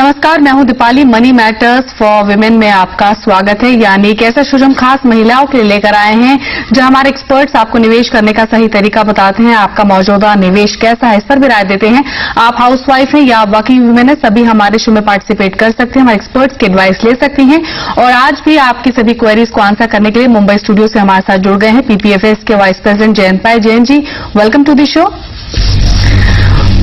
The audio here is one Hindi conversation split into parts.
नमस्कार, मैं हूं Deepali. Money matters for women में आपका स्वागत है। यानी एक ऐसा शो हम खास महिलाओं के लिए लेकर आए हैं जहां हमारे एक्सपर्ट्स आपको निवेश करने का सही तरीका बताते हैं, आपका मौजूदा निवेश कैसा है इस पर भी राय देते हैं। आप हाउसवाइफ हैं या वर्किंग वुमेन है, सभी हमारे शो में पार्टिसिपेट कर सकते हैं, हमारे एक्सपर्ट्स की एडवाइस ले सकती हैं। और आज भी आपकी सभी क्वेरीज को आंसर करने के लिए मुंबई स्टूडियो से हमारे साथ जुड़ गए हैं पीपीएफएस के vice president Jayant Pai. Jayant ji, welcome to the show.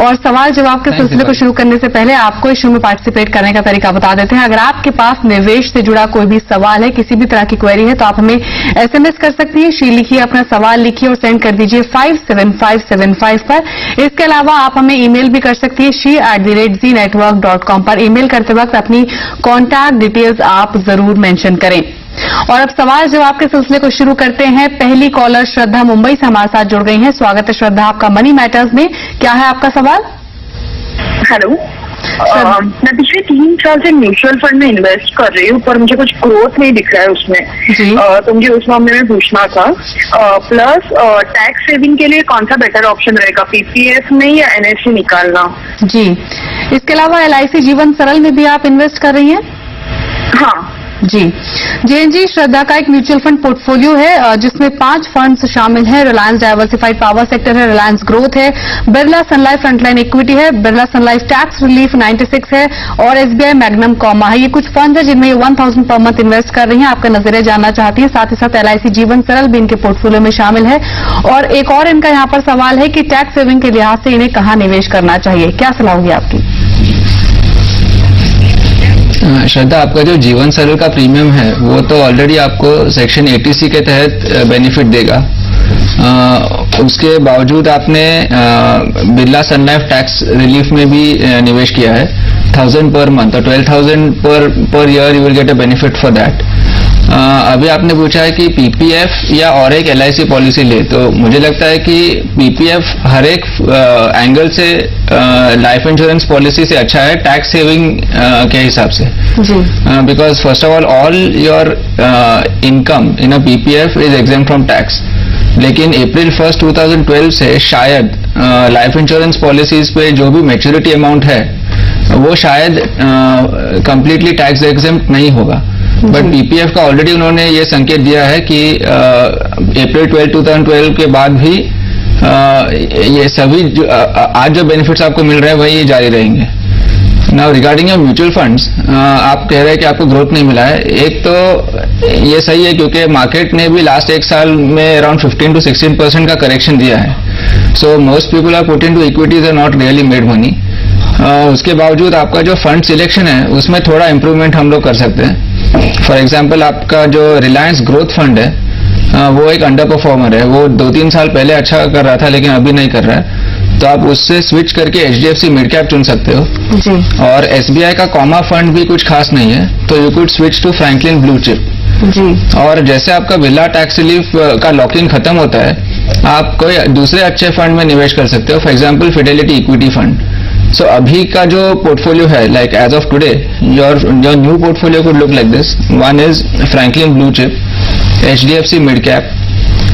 और सवाल जवाब के सिलसिले को शुरू करने से पहले आपको इस शो में पार्टिसिपेट करने का तरीका बता देते हैं। अगर आपके पास निवेश से जुड़ा कोई भी सवाल है, किसी भी तरह की क्वेरी है, तो आप हमें एसएमएस कर सकती हैं। शी लिखिए, अपना सवाल लिखिए और सेंड कर दीजिए 57575 पर। इसके अलावा आप हमें ईमेल भी कर सकती है she@znetwork.com पर। ईमेल करते वक्त अपनी कॉन्टैक्ट डिटेल्स आप जरूर मेंशन करें। और अब सवाल जवाब के सिलसिले को शुरू करते हैं। पहली कॉलर श्रद्धा मुंबई से हमारे साथ जुड़ गई हैं। स्वागत है श्रद्धा आपका मनी मैटर्स में। क्या है आपका सवाल? हेलो, मैं पिछले 3 साल से म्यूचुअल फंड में इन्वेस्ट कर रही हूँ, पर मुझे कुछ ग्रोथ नहीं दिख रहा है उसमें जी। तो मुझे उस मामले में पूछना था। प्लस टैक्स सेविंग के लिए कौन सा बेटर ऑप्शन रहेगा, पीपीएफ में या एनएससी निकालना? जी, इसके अलावा एलआईसी जीवन सरल में भी आप इन्वेस्ट कर रही हैं? हाँ जी। जयंत जी, श्रद्धा का एक म्यूचुअल फंड पोर्टफोलियो है जिसमें 5 फंड्स शामिल हैं। रिलायंस डाइवर्सिफाइड पावर सेक्टर है, रिलायंस ग्रोथ है, बिरला सन लाइफ फ्रंटलाइन इक्विटी है, बिरला सन लाइफ टैक्स रिलीफ 96 है और एसबीआई मैग्नम कॉमा है। ये कुछ फंड है जिनमें 1000 पर मंथ इन्वेस्ट कर रही हैं। आपका नजरिया जानना चाहती है। साथ ही साथ एलआईसी जीवन सरल भी इनके पोर्टफोलियो में शामिल है। और एक और इनका यहाँ पर सवाल है कि टैक्स सेविंग के लिहाज से इन्हें कहाँ निवेश करना चाहिए, क्या सलाह होगी आपकी? श्रद्धा, आपका जो जीवन सरल का प्रीमियम है वो तो ऑलरेडी आपको सेक्शन 80C के तहत बेनिफिट देगा। उसके बावजूद आपने बिरला सन लाइफ टैक्स रिलीफ में भी निवेश किया है 1000 पर मंथ, और 12,000 per year you will get a benefit for that. अभी आपने पूछा है कि पीपीएफ या और एक एलआईसी पॉलिसी ले, तो मुझे लगता है कि पीपीएफ हर एक एंगल से लाइफ इंश्योरेंस पॉलिसी से अच्छा है टैक्स सेविंग के हिसाब से। Because first of all your income in a PPF is exempt from tax. लेकिन अप्रैल 1, 2012 से शायद लाइफ इंश्योरेंस पॉलिसीज पे जो भी मैच्योरिटी अमाउंट है वो शायद कंप्लीटली टैक्स एग्जेम्प्ट नहीं होगा। बट पीपीएफ का ऑलरेडी उन्होंने ये संकेत दिया है कि अप्रैल 12, 2012 के बाद भी ये सभी आज जो बेनिफिट्स आपको मिल रहे हैं वही जारी रहेंगे। Now regarding your mutual funds, आप कह रहे हैं कि आपको ग्रोथ नहीं मिला है। एक तो ये सही है क्योंकि मार्केट ने भी लास्ट 1 साल में अराउंड 15 to 16% का करेक्शन दिया है। So most people are put into equities are not really made money. उसके बावजूद आपका जो फंड सिलेक्शन है उसमें थोड़ा इंप्रूवमेंट हम लोग कर सकते हैं। फॉर एग्जाम्पल, आपका जो रिलायंस ग्रोथ फंड है वो एक अंडर परफॉर्मर है। वो 2-3 साल पहले अच्छा कर रहा था लेकिन अभी नहीं कर रहा है, तो आप उससे स्विच करके एचडीएफसी मिड कैप चुन सकते हो जी। और एसबीआई का कॉमा फंड भी कुछ खास नहीं है, तो you could switch to Franklin Blue Chip जी। और जैसे आपका बिरला टैक्स रिलीफ का लॉक-इन खत्म होता है, आप कोई दूसरे अच्छे फंड में निवेश कर सकते हो। For example Fidelity equity fund. So अभी का जो पोर्टफोलियो है, like as of today, your new portfolio could look like this. One is Franklin Blue Chip, HDFC mid cap,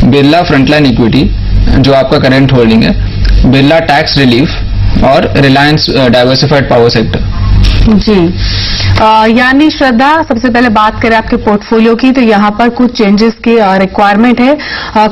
Birla Frontline equity जो आपका करंट होल्डिंग है, बिरला टैक्स रिलीफ और रिलायंस डाइवर्सिफाइड पावर सेक्टर जी। यानी श्रद्धा, सबसे पहले बात करें आपके पोर्टफोलियो की, तो यहाँ पर कुछ चेंजेस की रिक्वायरमेंट है।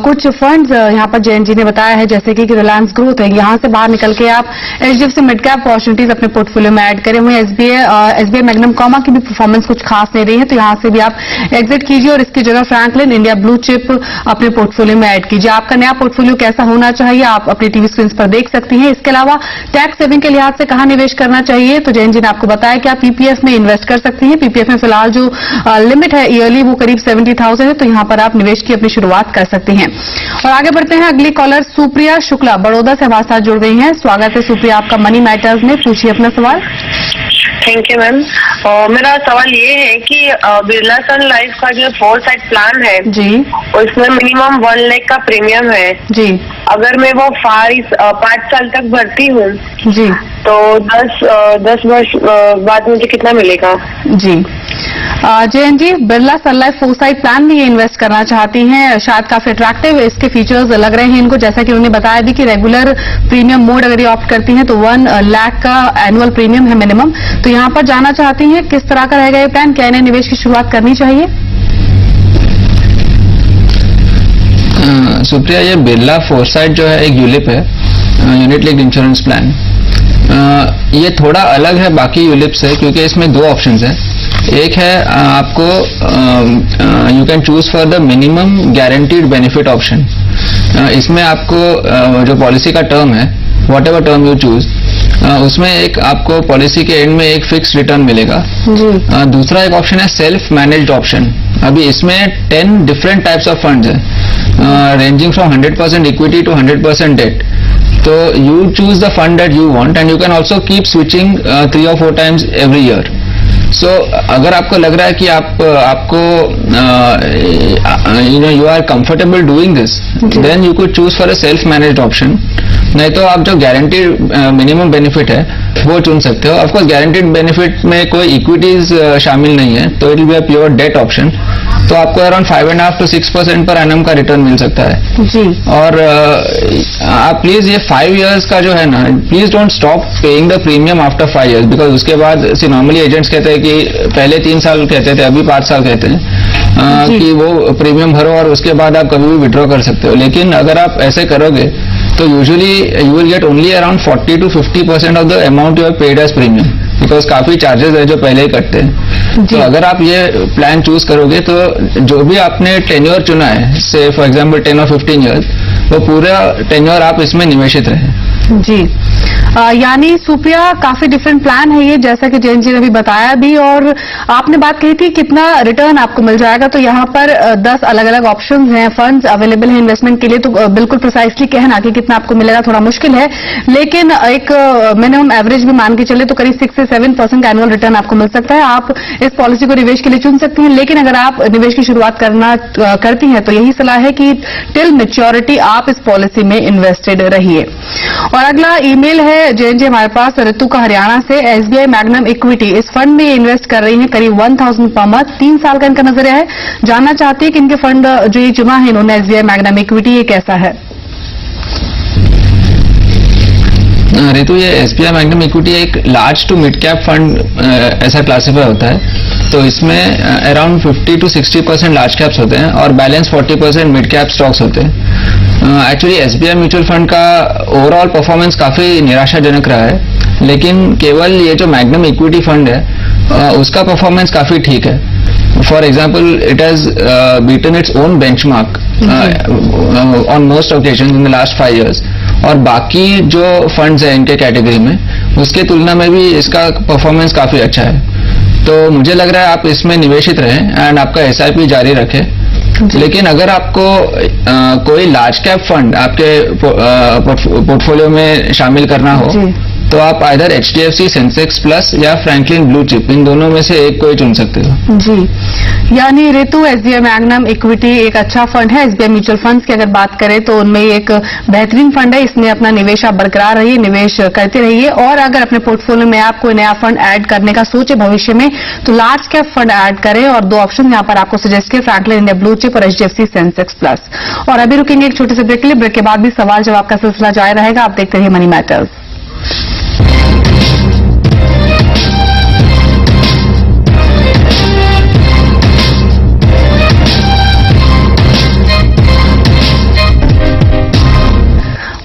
कुछ फंड्स यहाँ पर जयंत जी ने बताया है जैसे कि रिलायंस ग्रोथ है, यहाँ से बाहर निकल के आप एचडीएफसी मिड कैप अपॉर्चुनिटीज अपने पोर्टफोलियो में ऐड करें हुए। एसबीआई मैग्नम कॉमा की भी परफॉर्मेंस कुछ खास नहीं रही है, तो यहाँ से भी आप एग्जिट कीजिए और इसकी जगह फ्रैंकलिन इंडिया ब्लू चिप अपने पोर्टफोलियो में ऐड कीजिए। आपका नया पोर्टफोलियो कैसा होना चाहिए आप अपनी टीवी स्क्रीन पर देख सकती हैं। इसके अलावा टैक्स सेविंग के लिहाज से कहाँ निवेश करना चाहिए, तो जयंत जी ने आपको बताया कि आप पीपीएफ में इन्वेस्ट कर सकती हैं। पीपीएफ में फिलहाल जो लिमिट है ईयरली वो करीब 70,000 है, तो यहाँ पर आप निवेश की अपनी शुरुआत कर सकती हैं। और आगे बढ़ते हैं, अगली कॉलर सुप्रिया शुक्ला बड़ौदा से हमारे साथ जुड़ गई हैं। स्वागत है सुप्रिया आपका मनी मैटर्स में, पूछिए अपना सवाल। Thank you ma'am. मेरा सवाल ये है कि बिरला सन लाइफ का जो 4 साइड प्लान है जी, उसमें मिनिमम 1 लाख का प्रीमियम है जी। अगर मैं वो 5 साल तक भरती हूँ जी, तो 10 वर्ष बाद मुझे कितना मिलेगा? जी, जयन जी, बिरला सन लाइफ फोरसाइट प्लान में ये इन्वेस्ट करना चाहती हैं, शायद काफी अट्रैक्टिव इसके फीचर्स लग रहे हैं इनको, जैसा कि उन्होंने बताया भी कि रेगुलर प्रीमियम मोड अगर ये ऑप्ट करती हैं तो 1 लाख का एनुअल प्रीमियम है मिनिमम। तो यहाँ पर जाना चाहती हैं किस तरह का रहेगा ये प्लान, क्या इन्हें निवेश की शुरुआत करनी चाहिए? सुप्रिया, ये बिरला फोरसाइट जो है एक यूलिप है, यूनिट लिंक्ड इंश्योरेंस प्लान। ये थोड़ा अलग है बाकी यूलिप से क्योंकि इसमें 2 ऑप्शंस हैं। एक है आपको you can choose for the minimum guaranteed benefit option. इसमें आपको जो पॉलिसी का टर्म है, what ever term you choose, उसमें एक आपको पॉलिसी के एंड में एक फिक्स रिटर्न मिलेगा। दूसरा एक ऑप्शन है सेल्फ मैनेज्ड ऑप्शन। अभी इसमें 10 डिफरेंट टाइप्स ऑफ फंड्स हैं, ranging from 100% equity to 100% debt. तो you choose the fund that you want and you can also keep switching 3 or 4 times every year. So अगर आपको लग रहा है कि आपको you are comfortable doing this, then you could choose for a self managed option. नहीं तो आप जो गारंटीड मिनिमम बेनिफिट है वो चुन सकते हो। ऑफ कोर्स गारंटीड बेनिफिट में कोई इक्विटीज शामिल नहीं है, तो it will be a pure debt option. तो आपको अराउंड 5.5 to 6% पर एनम का रिटर्न मिल सकता है जी। और आप प्लीज ये 5 years का जो है ना, please don't stop paying the premium after 5 years, because उसके बाद नॉर्मली एजेंट्स कहते हैं कि पहले 3 साल कहते थे, अभी 5 साल कहते हैं कि वो प्रीमियम भरो और उसके बाद आप कभी भी विड्रॉ कर सकते हो। लेकिन अगर आप ऐसे करोगे तो usually you will get only around 40 to 50% of the amount you have paid as premium, because काफी चार्जेस है जो पहले ही कटते हैं। तो अगर आप ये प्लान चूज करोगे तो जो भी आपने टेन्योर चुना है, से फॉर एग्जांपल 10 or 15 years, वो पूरा टेन्योर आप इसमें निवेशित रहे जी। यानी सुप्रिया काफी डिफरेंट प्लान है ये, जैसा कि जयंत जी ने भी बताया भी, और आपने बात कही थी कितना रिटर्न आपको मिल जाएगा। तो यहाँ पर 10 अलग अलग ऑप्शंस हैं, फंड्स अवेलेबल हैं इन्वेस्टमेंट के लिए। तो बिल्कुल प्रिसाइसली कहना कि कितना आपको मिलेगा थोड़ा मुश्किल है, लेकिन एक मिनिमम एवरेज भी मान के चले तो करीब 6 से 7% का एनुअल रिटर्न आपको मिल सकता है। आप इस पॉलिसी को निवेश के लिए चुन सकती हैं, लेकिन अगर आप निवेश की शुरुआत करती हैं तो यही सलाह है कि टिल मैच्योरिटी आप इस पॉलिसी में इन्वेस्टेड रहिए। और अगला ईमेल है जयंत जी हमारे पास ऋतु का हरियाणा से। एसबीआई मैग्नम इक्विटी इस फंड में इन्वेस्ट कर रही हैं करीब 1000 पर मंथ, 3 साल का इनका नजरिया है। जानना चाहती है कि इनके फंड जो ये चुना है इन्होंने एसबीआई मैग्नम इक्विटी, ये कैसा है? ऋतु, ये एसबीआई मैग्नम इक्विटी एक large to mid cap fund ऐसा क्लासिफाई होता है। तो इसमें अराउंड 50 to 60% लार्ज कैप्स होते हैं और बैलेंस 40% मिड कैप स्टॉक्स होते हैं। एक्चुअली एसबीआई म्यूचुअल फंड का ओवरऑल परफॉर्मेंस काफी निराशाजनक रहा है, लेकिन केवल ये जो मैग्नम इक्विटी फंड है उसका परफॉर्मेंस काफी ठीक है। For example, it has beaten its own benchmark on most occasion in the last 5 years। और बाकी जो फंड्स हैं इनके कैटेगरी में, उसके तुलना में भी इसका परफॉर्मेंस काफी अच्छा है। तो मुझे लग रहा है आप इसमें निवेशित रहें एंड आपका एसआईपी जारी रखें। लेकिन अगर आपको कोई लार्ज कैप फंड आपके पोर्टफोलियो में शामिल करना हो तो आप आइदर एचडीएफसी सेंसेक्स प्लस या फ्रैंकलिन ब्लू चिप, इन दोनों में से एक कोई चुन सकते हो जी। यानी ऋतु, एसबीआई मैग्नम इक्विटी एक अच्छा फंड है। एसबीआई म्यूचुअल फंड्स की अगर बात करें तो उनमें एक बेहतरीन फंड है, इसमें अपना निवेश आप बरकरार रहिए, निवेश करते रहिए। और अगर अपने पोर्टफोलियो में आप कोई नया फंड ऐड करने का सोचे भविष्य में तो लार्ज कैप फंड ऐड करें। और 2 ऑप्शन यहाँ पर आपको सजेस्ट किए, फ्रैंकलिन इंडिया ब्लू चिप और एचडीएफसी सेंसेक्स प्लस। और अभी रुकेंगे एक छोटे से ब्रेक के लिए, ब्रेक के बाद भी सवाल जवाब का सिलसिला जारी रहेगा। आप देखते रहिए मनी मैटर्स।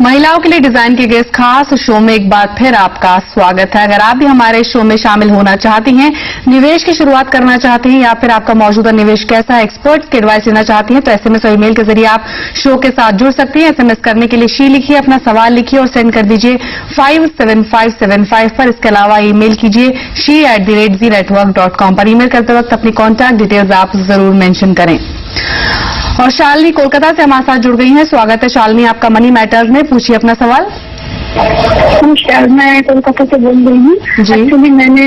महिलाओं के लिए डिजाइन किए गए इस खास शो में एक बार फिर आपका स्वागत है। अगर आप भी हमारे शो में शामिल होना चाहती हैं, निवेश की शुरुआत करना चाहती हैं या फिर आपका मौजूदा निवेश कैसा है, एक्सपर्ट्स की एडवाइस लेना चाहती हैं, तो एसएमएस और ईमेल के जरिए आप शो के साथ जुड़ सकती हैं। एसएमएस करने के लिए शी लिखिए, अपना सवाल लिखिए और सेंड कर दीजिए 57575 पर। इसके अलावा ईमेल कीजिए she@zeenetwork.com पर। ईमेल करते वक्त अपनी कॉन्टैक्ट डिटेल्स आप जरूर मेंशन करें। और शालिनी कोलकाता से हमारे साथ जुड़ गई हैं। स्वागत है शालिनी आपका मनी मैटर्स में, पूछिए अपना सवाल। नमस्कार, मैं कोलकाता से बोल रही हूँ। एक्चुअली मैंने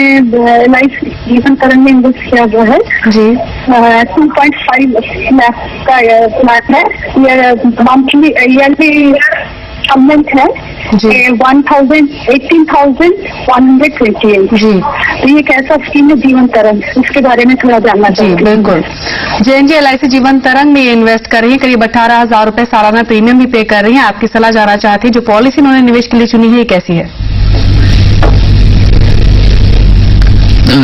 लाइफ जीवन करण में इन्वेस्ट किया हुआ है जी। 2.5 लाख का प्लान है। ये मंथली ईयरली इंस्टॉलमेंट है 18,128। जी, तो ये कैसा स्कीम है जीवन तरंग, उसके बारे में थोड़ा जानना जी चाहिए। बिल्कुल। JNJ LIC जीवन तरंग में इन्वेस्ट कर रही है, करीब 18,000 रुपए सालाना प्रीमियम भी पे कर रही हैं। आपकी सलाह जानना चाहती है, जो पॉलिसी उन्होंने निवेश के लिए चुनी है ये कैसी है?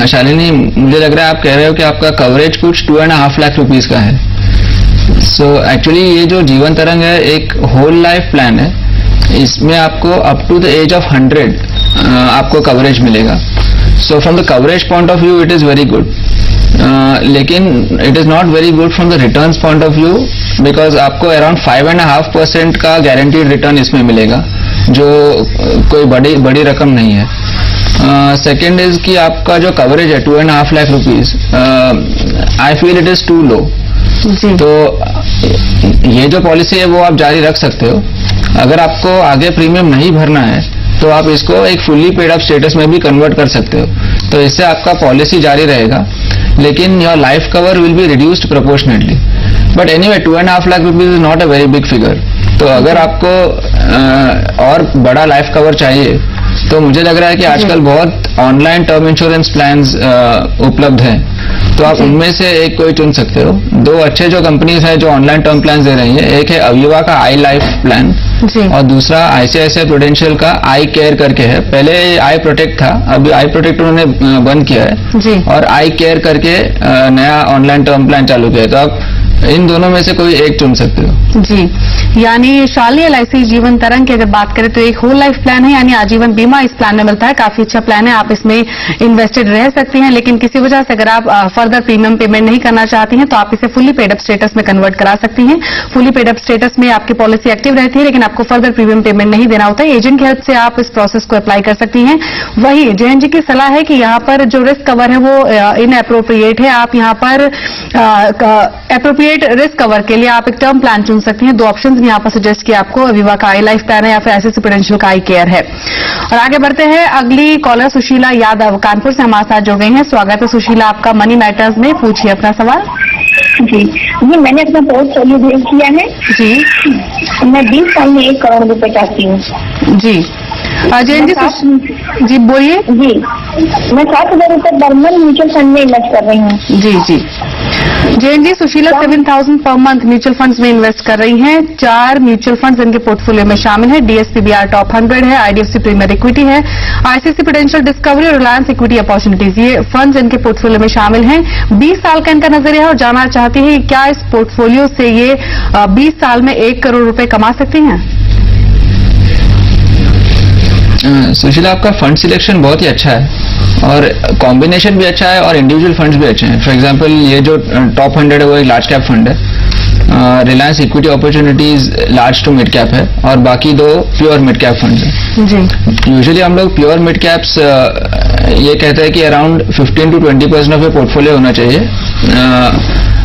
शालिनी, मुझे लग रहा है आप कह रहे हो कि आपका कवरेज कुछ 2.5 लाख रुपीस का है। सो एक्चुअली ये जो जीवन तरंग है एक होल लाइफ प्लान है, इसमें आपको up to the age of 100 आपको कवरेज मिलेगा। So from the coverage point of view it is very good, लेकिन it is not very good from the returns point of view, because आपको अराउंड 5.5% का गारंटीड रिटर्न इसमें मिलेगा, जो कोई बड़ी रकम नहीं है। सेकेंड इज कि आपका जो कवरेज है 2.5 lakh rupees, I feel it is too low. तो ये जो पॉलिसी है वो आप जारी रख सकते हो। अगर आपको आगे प्रीमियम नहीं भरना है तो आप इसको एक फुल्ली पेड अप स्टेटस में भी कन्वर्ट कर सकते हो, तो इससे आपका पॉलिसी जारी रहेगा, लेकिन your life cover will be reduced proportionately. But anyway 2.5 lakh rupees is not a very big figure. तो अगर आपको और बड़ा लाइफ कवर चाहिए तो मुझे लग रहा है कि आजकल बहुत ऑनलाइन टर्म इंश्योरेंस प्लान्स उपलब्ध हैं, तो आप उनमें से एक कोई चुन सकते हो। दो अच्छे जो कंपनीज हैं जो ऑनलाइन टर्म प्लान दे रही हैं, एक है अविवा का आई लाइफ प्लान और दूसरा ICICI प्रूडेंशियल का आई केयर करके है। पहले आई प्रोटेक्ट था, अभी आई प्रोटेक्ट उन्होंने बंद किया है और आई केयर करके नया ऑनलाइन टर्म प्लान चालू किया है। तो आप इन दोनों में से कोई एक चुन सकते हो। जी, यानी शाली LIC जीवन तरंग की अगर बात करें तो एक होल लाइफ प्लान है, यानी आजीवन बीमा इस प्लान में मिलता है। काफी अच्छा प्लान है, आप इसमें इन्वेस्टेड रह सकती हैं, लेकिन किसी वजह से अगर आप फर्दर प्रीमियम पेमेंट नहीं करना चाहती हैं तो आप इसे फुली पेड अप स्टेटस में कन्वर्ट करा सकती हैं। फुली पेड अप स्टेटस में आपकी पॉलिसी एक्टिव रहती है, लेकिन आपको फर्दर प्रीमियम पेमेंट नहीं देना होता है। एजेंट की हेल्प से आप इस प्रोसेस को अप्लाई कर सकती हैं। वही JNJ की सलाह है कि यहाँ पर जो रिस्क कवर है वो इनएप्रोप्रिएट है। आप यहाँ पर एप्रोप्रिएट रिस्क कवर के लिए आप एक टर्म प्लान चुन सकती हैं। दो ऑप्शन यहाँ पर सजेस्ट किया आपको, अविवा का आई लाइफ प्लान है या फिर ICICI प्रूडेंशियल का आई केयर है। और आगे बढ़ते हैं, अगली कॉलर सुशीला यादव कानपुर से हमारे साथ जुड़ गई हैं। स्वागत है सुशीला आपका मनी मैटर्स में, पूछिए अपना सवाल। जी, मैंने अपना पोर्टफोलियो भेज किया है जी। मैं 20 साल में 1 करोड़ रुपए चाहती हूँ जी। JNJ जी बोलिए। जी, मैं 7,000 रुपए बर्मन म्यूचुअल फंड में इन्वेस्ट कर रही हूँ। जी जी, JNJ Sushila 7,000 per month mutual funds में इन्वेस्ट कर रही हैं। 4 म्यूचुअल फंड्स इनके पोर्टफोलियो में शामिल है। DSPBR टॉप 100 है, IDFC प्रीमियर इक्विटी है, ICICI प्रूडेंशियल डिस्कवरी और रिलायंस इक्विटी अपॉर्चुनिटीज, ये फंड्स इनके पोर्टफोलियो में शामिल हैं। 20 साल का इनका नजरिया है और जानना चाहती है क्या इस पोर्टफोलियो से ये 20 साल में 1 करोड़ रुपए कमा सकती हैं? सुशीला, आपका फंड सिलेक्शन बहुत ही अच्छा है और कॉम्बिनेशन भी अच्छा है और इंडिविजुअल फंड्स भी अच्छे हैं। फॉर एग्जांपल ये जो टॉप 100 है वो एक लार्ज कैप फंड है, Reliance equity opportunities large to mid cap है और बाकी 2 प्योर मिड कैप फंड्स हैं। यूजुअली हम लोग प्योर मिड कैप्स ये कहते हैं कि around 15 to 20% of your portfolio होना चाहिए।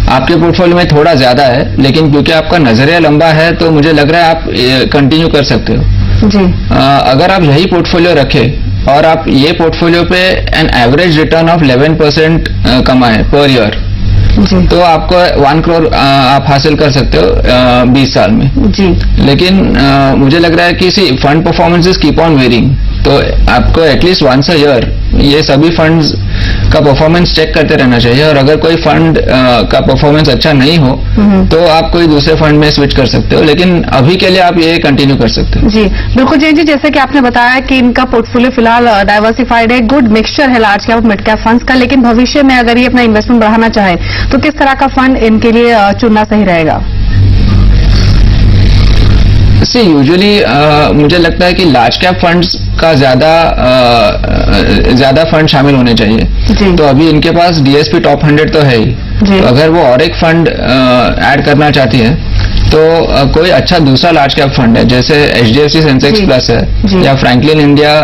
आपके पोर्टफोलियो में थोड़ा ज्यादा है, लेकिन क्योंकि आपका नजरिया लंबा है तो मुझे लग रहा है आप कंटिन्यू कर सकते हो जी। अगर आप यही पोर्टफोलियो रखें और आप ये पोर्टफोलियो पे एन एवरेज रिटर्न ऑफ 11% कमाए पर ईयर, तो आपको 1 करोड़ आप हासिल कर सकते हो 20 साल में जी। लेकिन मुझे लग रहा है कि fund performances keep on varying, तो आपको एटलीस्ट वंस अ ईयर ये सभी फंड्स का परफॉर्मेंस चेक करते रहना चाहिए। और अगर कोई फंड का परफॉर्मेंस अच्छा नहीं हो तो आप कोई दूसरे फंड में स्विच कर सकते हो, लेकिन अभी के लिए आप ये कंटिन्यू कर सकते हो जी। बिल्कुल JNJ, जैसे कि आपने बताया कि इनका पोर्टफोलियो फिलहाल डाइवर्सिफाइड है, गुड मिक्सचर है large cap mid cap funds का, लेकिन भविष्य में अगर ये अपना इन्वेस्टमेंट बढ़ाना चाहे तो किस तरह का फंड इनके लिए चुनना सही रहेगा? यूजुअली मुझे लगता है कि लार्ज कैप फंड्स का ज्यादा फंड शामिल होने चाहिए। तो अभी इनके पास DSP टॉप 100 तो है ही, तो अगर वो और एक फंड ऐड करना चाहती है तो कोई अच्छा दूसरा लार्ज कैप फंड है, जैसे HDFC सेंसेक्स प्लस है या Franklin India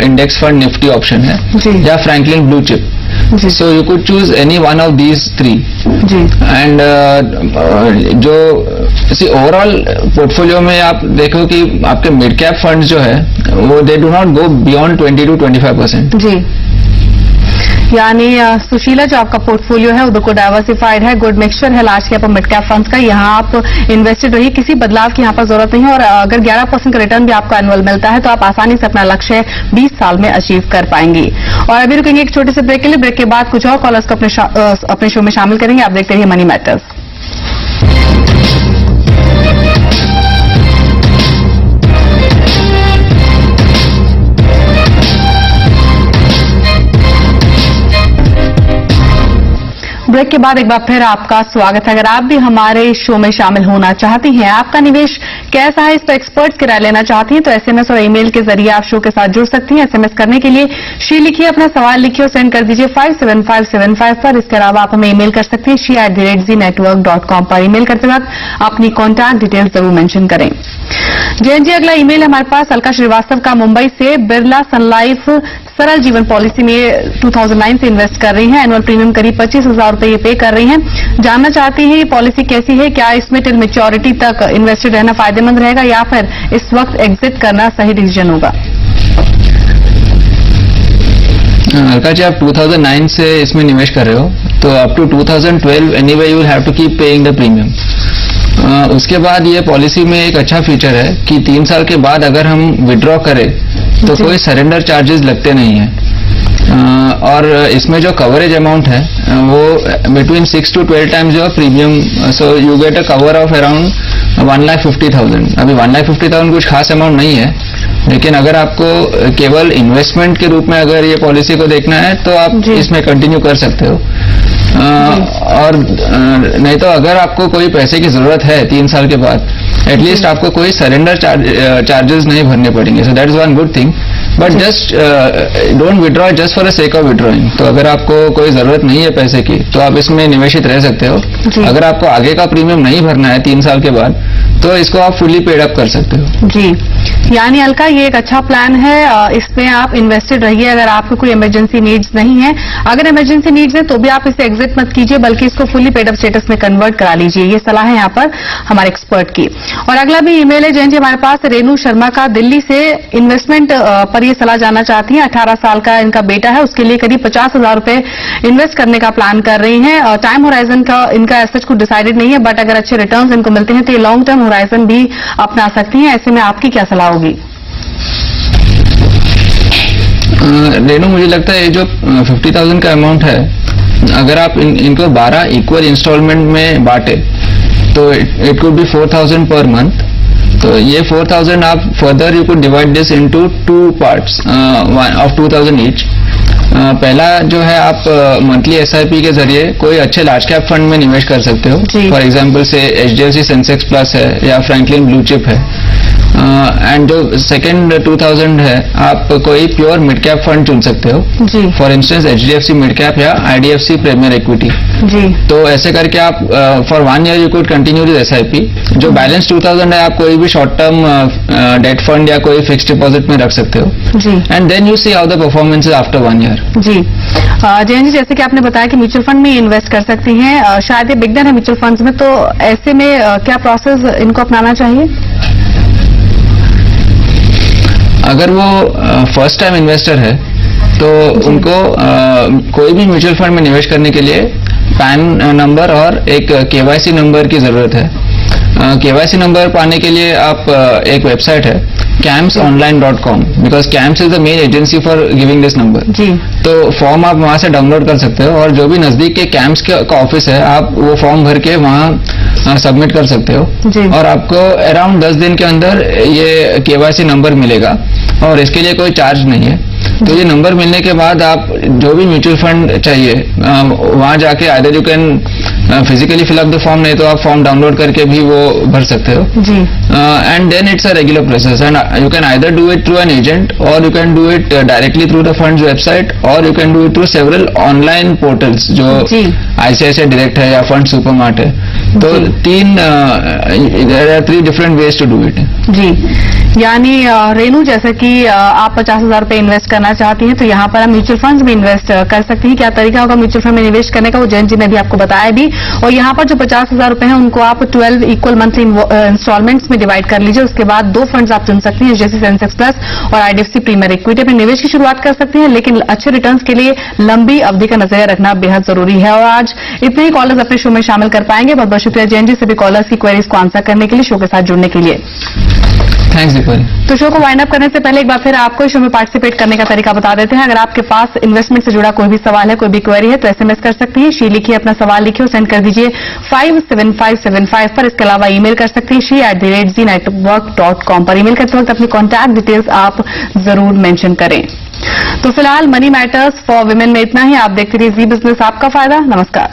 index fund Nifty option है या Franklin Blue chip. So you could choose any one of these 3 and जो ओवरऑल पोर्टफोलियो में आप देखो कि आपके मिड कैप फंड्स जो है वो they do not go beyond 20 to 25% जी। यानी सुशीला, जो आपका पोर्टफोलियो है उधर को डाइवर्सिफाइड है, गुड मिक्सचर है लार्ज कैप और मिड कैप फंड्स का। यहाँ आप इन्वेस्टेड रहिए, किसी बदलाव की यहाँ पर जरूरत नहीं है। और अगर 11% का रिटर्न भी आपको एनुअल मिलता है तो आप आसानी से अपना लक्ष्य 20 साल में अचीव कर पाएंगे। और अभी रुकेंगे एक छोटे से ब्रेक के लिए। ब्रेक के बाद कुछ और कॉलर्स को अपने शो में शामिल करेंगे। आप देखते रहिए मनी मैटर्स। ब्रेक के बाद एक बार फिर आपका स्वागत है। अगर आप भी हमारे शो में शामिल होना चाहती हैं, आपका निवेश कैसा है इस पर एक्सपर्ट्स की राय लेना चाहती हैं, तो एसएमएस और ईमेल के जरिए आप शो के साथ जुड़ सकती हैं। एसएमएस करने के लिए श्री लिखिए, अपना सवाल लिखिए और सेंड कर दीजिए 57575 पर। इसके अलावा आप हमें ईमेल कर सकते हैं shri@znetwork.com पर। ईमेल करते वक्त अपनी कॉन्टैक्ट डिटेल्स जरूर मेंशन करें। जयंत जी, अगला ईमेल हमारे पास अलका श्रीवास्तव का मुंबई से। बिरला सन लाइफ सरल जीवन पॉलिसी में 2009 से इन्वेस्ट कर रही हैं। एनुअल प्रीमियम करीब 25,000 रुपए ये पे कर रही हैं। जानना चाहती हैं ये पॉलिसी कैसी है, क्या इसमें टिल मैच्योरिटी तक इन्वेस्टेड रहना फायदेमंद रहेगा या फिर इस वक्त एग्जिट करना सही डिसीजन होगा? अलका जी, आप 2009 से इसमें निवेश कर रहे हो तो up to 2012 anyway you will have to keep paying the premium. उसके बाद ये पॉलिसी में एक अच्छा फीचर है कि 3 साल के बाद अगर हम विड्रॉ करें तो कोई सरेंडर चार्जेस लगते नहीं हैं। और इसमें जो कवरेज अमाउंट है वो between 6 to 12 times your premium, so you get a cover of around 1,50,000। अभी 1,50,000 कुछ खास अमाउंट नहीं है, लेकिन अगर आपको केवल इन्वेस्टमेंट के रूप में अगर ये पॉलिसी को देखना है तो आप इसमें कंटिन्यू कर सकते हो। और नहीं तो अगर आपको कोई पैसे की जरूरत है 3 साल के बाद, एटलीस्ट आपको कोई सरेंडर चार्जेस नहीं भरने पड़ेंगे। So that is one good thing. But just don't withdraw just for the sake of withdrawing. तो अगर आपको कोई जरूरत नहीं है पैसे की तो आप इसमें निवेशित रह सकते हो। अगर आपको आगे का प्रीमियम नहीं भरना है 3 साल के बाद तो इसको आप फुली पेड अप कर सकते हो। जी, यानी अलका ये एक अच्छा प्लान है, इसमें आप इन्वेस्टेड रहिए अगर आपको कोई इमरजेंसी नीड्स नहीं है। अगर इमरजेंसी नीड्स है तो भी आप इसे एग्जिट मत कीजिए, बल्कि इसको फुली पेड अप स्टेटस में कन्वर्ट करा लीजिए। ये सलाह है यहाँ पर हमारे एक्सपर्ट की। और अगला भी ईमेल है जयंत जी हमारे पास, रेनू शर्मा का दिल्ली से। इन्वेस्टमेंट पर ये सलाह जानना चाहती हैं। 18 साल का इनका बेटा है, उसके लिए करीब 50,000 रुपए इन्वेस्ट करने का प्लान कर रही हैं। टाइम होराइजन का इनका एज सच कुछ डिसाइडेड नहीं है, बट अगर अच्छे रिटर्न्स इनको मिलते हैं तो ये लॉन्ग टर्म होराइजन भी अपना सकती हैं। ऐसे में आपकी क्या सलाह होगी? रेनू, मुझे लगता है ये जो 50,000 का अमाउंट है, अगर आप इनको 12 इक्वल इंस्टॉलमेंट में बांटे तो it could be 4,000 per month. तो ये 4,000 आप further you could divide this into 2 parts of 2,000 each. पहला जो है आप मंथली एसआईपी के जरिए कोई अच्छे लार्ज कैप फंड में निवेश कर सकते हो। फॉर एग्जांपल से एचडीएफसी सेंसेक्स प्लस है या फ्रैंकलिन ब्लू चिप है। एंड जो सेकेंड 2,000 है आप कोई प्योर मिड कैप फंड चुन सकते हो। For instance HDFC mid cap या आईडीएफसी प्रीमियर इक्विटी। तो ऐसे करके आप for 1 year you could continue this SIP. जो बैलेंस 2,000 है आप कोई भी शॉर्ट टर्म डेट फंड या कोई फिक्स डिपॉजिट में रख सकते हो। And then you see how the performance is after 1 year. जी जयंत जी, जैसे कि आपने बताया कि म्यूचुअल फंड में इन्वेस्ट कर सकती हैं, शायद ये बिगनर है म्यूचुअल फंड्स में, तो ऐसे में क्या प्रोसेस इनको अपनाना चाहिए? अगर वो फर्स्ट टाइम इन्वेस्टर है तो उनको कोई भी म्यूचुअल फंड में निवेश करने के लिए पैन नंबर और एक केवाईसी नंबर की जरूरत है। केवाईसी नंबर पाने के लिए आप एक वेबसाइट है CAMSonline.com, because CAMS is the main agency for giving this number. तो फॉर्म आप वहां से डाउनलोड कर सकते हो और जो भी नजदीक के CAMS का ऑफिस है आप वो फॉर्म भर के वहां सबमिट कर सकते हो और आपको अराउंड 10 दिन के अंदर ये केवाईसी नंबर मिलेगा और इसके लिए कोई चार्ज नहीं है। तो ये नंबर मिलने के बाद आप जो भी म्यूचुअल फंड चाहिए वहां जाके either you can physically fill up the form, नहीं तो आप फॉर्म डाउनलोड करके भी वो भर सकते हो। And then it's a regular process and you can either do it through an agent or you can do it directly through the funds website or you can do it through several online portals जो आईसीआईसीआई डायरेक्ट है या फंड सुपरमार्ट है। तो there are 3 different ways to do it. जी, यानी रेनू, जैसे कि आप 50,000 रुपए इन्वेस्ट करना चाहती हैं तो यहाँ पर आप म्यूचुअल फंड्स में इन्वेस्ट कर सकती हैं। क्या तरीका होगा म्यूचुअल फंड में निवेश करने का, वो जयंत जी ने भी आपको बताया भी। और यहाँ पर जो 50,000 रुपए हैं उनको आप 12 इक्वल मंथली इंस्टॉलमेंट्स में डिवाइड कर लीजिए। उसके बाद 2 फंड्स आप चुन सकती हैं, जैसे सेंसेक्स प्लस और IDFC प्रीमियर इक्विटी। अपने निवेश की शुरुआत कर सकती हैं, लेकिन अच्छे रिटर्न्स के लिए लंबी अवधि का नजरिया रखना बेहद जरूरी है। और आज इतने ही कॉलर्स अपने शो में शामिल कर पाएंगे। बहुत बहुत शुक्रिया जयंत जी, सभी कॉलर्स की क्वेरीज को आंसर करने के लिए, शो के साथ जुड़ने के लिए। Thanks the people. तो शो को वाइंड अप करने से पहले एक बार फिर आपको इस शो में पार्टिसिपेट करने का तरीका बता देते हैं। अगर आपके पास इन्वेस्टमेंट से जुड़ा कोई भी सवाल है, कोई भी क्वेरी है, तो SMS कर सकती हैं। शी लिखिए, अपना सवाल लिखिए और सेंड कर दीजिए 57575 पर। इसके अलावा ईमेल कर सकती हैं she@zenetwork.com पर। ईमेल करते वक्त अपनी कॉन्टैक्ट डिटेल्स आप जरूर मेंशन करें। तो फिलहाल मनी मैटर्स फॉर विमेन में इतना ही। आप देखते रहिए जी बिजनेस, आपका फायदा। नमस्कार।